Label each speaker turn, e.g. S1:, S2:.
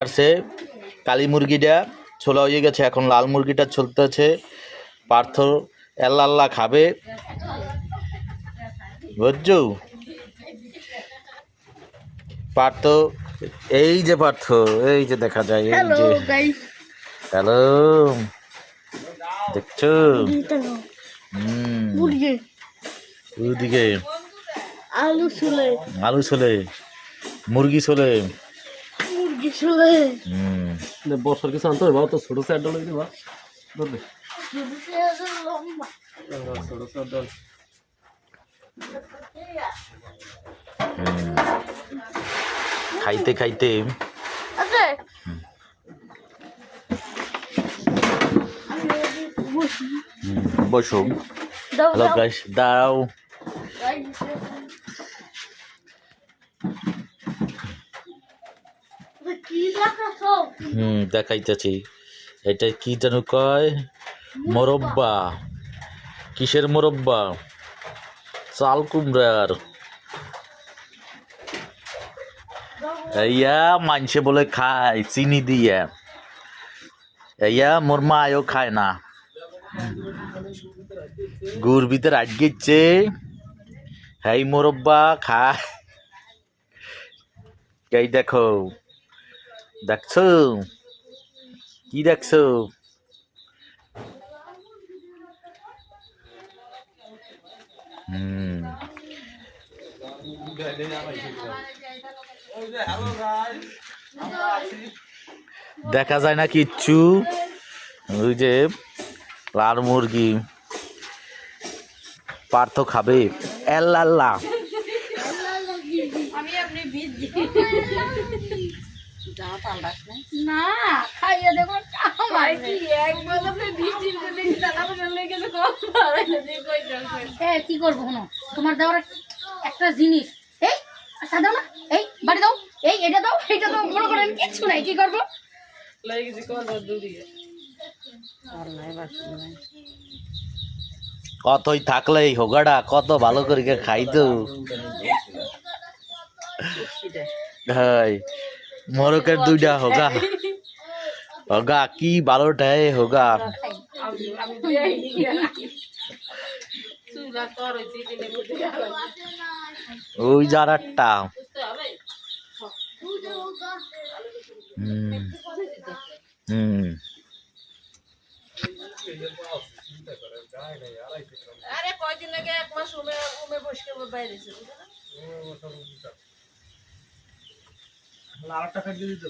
S1: সে কালী মুরগিটা ছোলা হয়ে গেছে, এখন লাল মুরগিটা চলতেছে। পার্থ আল্লাহ খাবে, বুঝছো? পার্থ, এই যে পার্থ, এই যে দেখা যায়, এই যে হ্যালো, দেখছো? ওইদিকে
S2: আলু ছোলে,
S1: আলু ছোলে, মুরগি ছোলে,
S2: মুরগি ছোলে।
S3: বর্ষার কিছু আনতে হবে, তো ছোট স্যার ডল দিবা ধরবে
S2: লম্বা
S3: ছোট স্যার ডল।
S1: খাইতে খাইতে
S2: আছে।
S1: বসো।
S2: দাও
S1: হ্যালো গাইস, দাও।
S2: কি দেখাছো?
S1: দেখাইতেছি। এটা কি যেন কয়? মোরব্বা। কিসের মোরব্বা? চাল কুমড়ার। ইয়া মানছে বলে খায় চিনি দিয়ে, ইয়া মোর মায়ও খায় না। গুড় ভিতরে আটকেছে, এই মোরব্বা খায়। এই দেখো, দেখছো? কি দেখছো? দেখা যায় না কিচ্ছু। ওই যে লাল মুরগি পার্থ খাবে। আল্লাহ
S2: না খাইয়ে দেখো। কি করবো শোনো, তোমার দেওয়ার একটা জিনিস, এই আচ্ছা দাও না, এই বাড়ি দাও, এই এটা দাও, এইটা দাও, মনে করেন কিচ্ছু নাই, কি করবো?
S1: কতই থাকলে হোগাটা কত ভালো করে খাইতো। হাই মোরকের দুইটা হোগা, হোগা কি ভালোটাই হোগা। ওই যারাটা
S4: আরে কয়দিন আগে 1 মাস উমে বসে বাইরে ছিল
S3: আরেকটা খাইয়ে দিতে